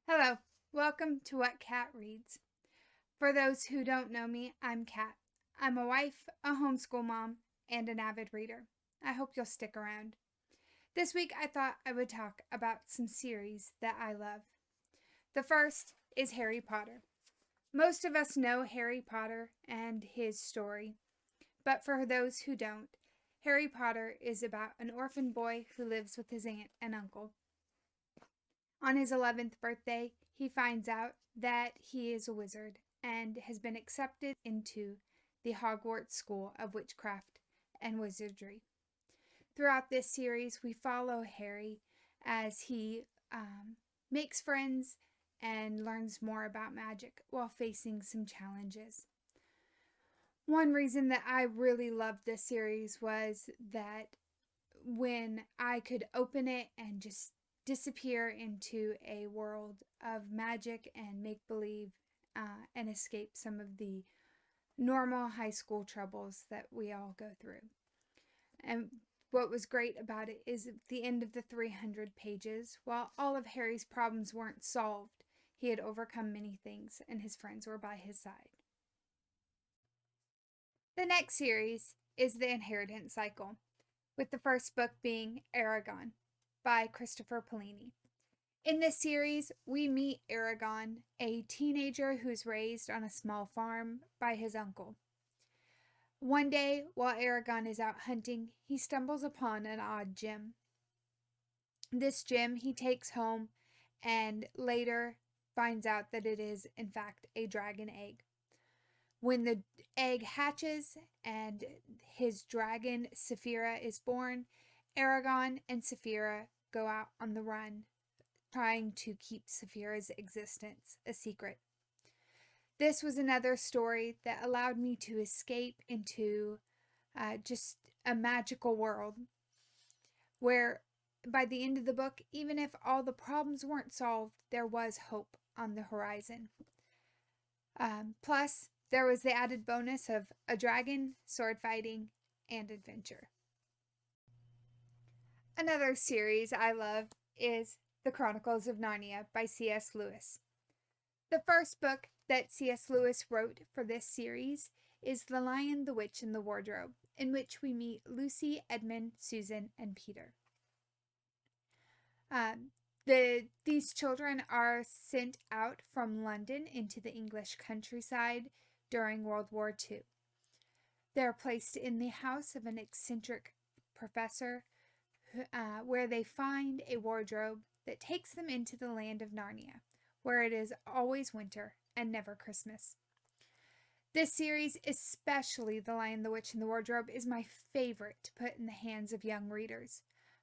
Hello, welcome to What Cat Reads. For those who don't know me, I'm Kat. I'm a wife, a homeschool mom, and an avid reader. I hope you'll stick around. This week I thought I would talk about some series that I love. The first is Harry Potter. Most of us know Harry Potter and his story, but for those who don't, Harry Potter is about an orphan boy who lives with his aunt and uncle. On his 11th birthday, he finds out that he is a wizard and has been accepted into the Hogwarts School of Witchcraft and Wizardry. Throughout this series, we follow Harry as he makes friends and learns more about magic while facing some challenges. One reason that I really loved this series was that when I could open it and just disappear into a world of magic and make believe and escape some of the normal high school troubles that we all go through. And what was great about it is at the end of the 300 pages, while all of Harry's problems weren't solved, he had overcome many things and his friends were by his side. The next series is The Inheritance Cycle, with the first book being Aragon by Christopher Paolini. In this series, we meet Aragon, a teenager who's raised on a small farm by his uncle. One day, while Aragon is out hunting, he stumbles upon an odd gem. This gem he takes home and later finds out that it is, in fact, a dragon egg. When the egg hatches and his dragon, Saphira, is born, Aragon and Saphira go out on the run, trying to keep Saphira's existence a secret. This was another story that allowed me to escape into just a magical world where by the end of the book, even if all the problems weren't solved, there was hope on the horizon. Plus, there was the added bonus of a dragon, sword fighting, and adventure. Another series I love is The Chronicles of Narnia by C.S. Lewis. The first book that C.S. Lewis wrote for this series is The Lion, the Witch, and the Wardrobe, in which we meet Lucy, Edmund, Susan, and Peter. These children are sent out from London into the English countryside during World War II. They're placed in the house of an eccentric professor where they find a wardrobe that takes them into the land of Narnia, where it is always winter and never Christmas. This series, especially The Lion, the Witch, and the Wardrobe, is my favorite to put in the hands of young readers.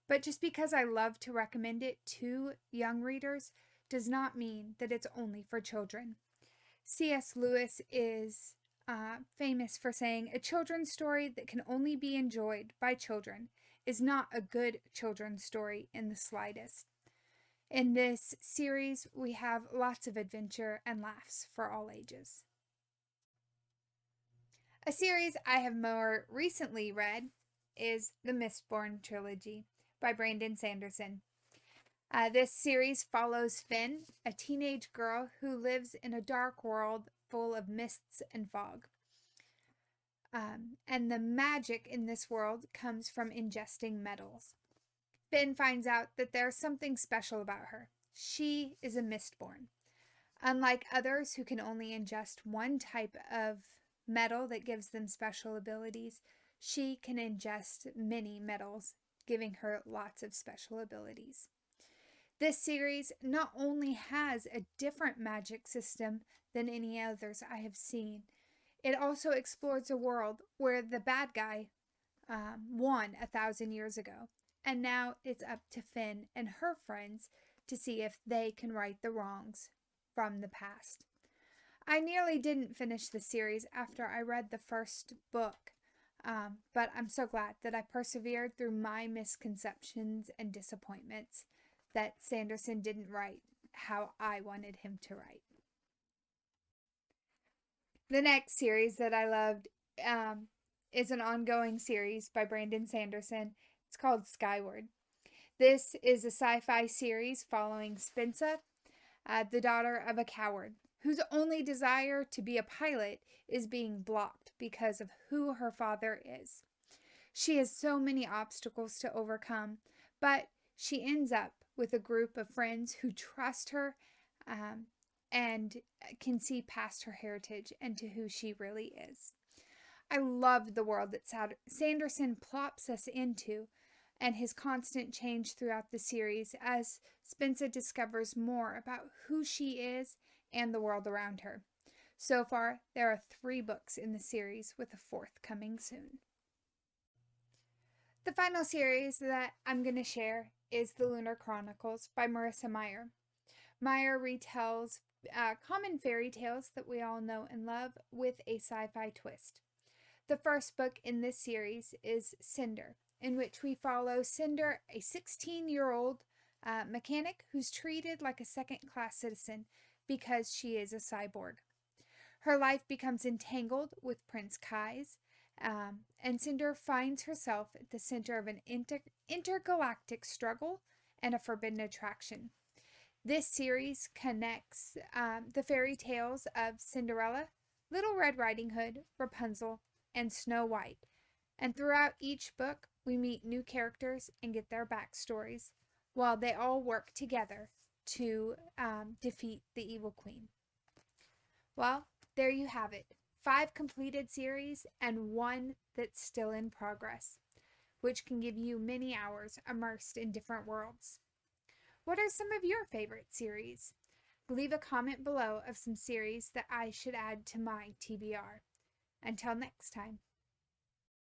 But just because I love to recommend it to young readers does not mean that it's only for children. C.S. Lewis is famous for saying a children's story that can only be enjoyed by children is not a good children's story in the slightest. In this series, we have lots of adventure and laughs for all ages. A series I have more recently read is the Mistborn Trilogy by Brandon Sanderson. This series follows Finn, a teenage girl who lives in a dark world full of mists and fog. And the magic in this world comes from ingesting metals. Finn finds out that there's something special about her. She is a Mistborn. Unlike others who can only ingest one type of metal that gives them special abilities, she can ingest many metals, giving her lots of special abilities. This series not only has a different magic system than any others I have seen, it also explores a world where the bad guy won 1,000 years ago, and now it's up to Finn and her friends to see if they can right the wrongs from the past. I nearly didn't finish the series after I read the first book, but I'm so glad that I persevered through my misconceptions and disappointments that Sanderson didn't write how I wanted him to write. The next series that I loved is an ongoing series by Brandon Sanderson. It's called Skyward. This is a sci-fi series following Spensa, the daughter of a coward, whose only desire to be a pilot is being blocked because of who her father is. She has so many obstacles to overcome, but she ends up with a group of friends who trust her and can see past her heritage and to who she really is. I love the world that Sanderson plops us into and his constant change throughout the series as Spencer discovers more about who she is and the world around her. So far, there are 3 books in the series, with a 4th coming soon. The final series that I'm going to share is The Lunar Chronicles by Marissa Meyer. Meyer retells common fairy tales that we all know and love with a sci-fi twist. The first book in this series is Cinder, in which we follow Cinder, a 16-year-old mechanic who's treated like a second-class citizen because she is a cyborg. Her life becomes entangled with Prince Kai's, and Cinder finds herself at the center of an intergalactic struggle and a forbidden attraction. This series connects the fairy tales of Cinderella, Little Red Riding Hood, Rapunzel, and Snow White. And throughout each book, we meet new characters and get their backstories, while they all work together to defeat the evil queen. Well, there you have it. 5 completed series and 1 that's still in progress, which can give you many hours immersed in different worlds. What are some of your favorite series? Leave a comment below of some series that I should add to my TBR. Until next time.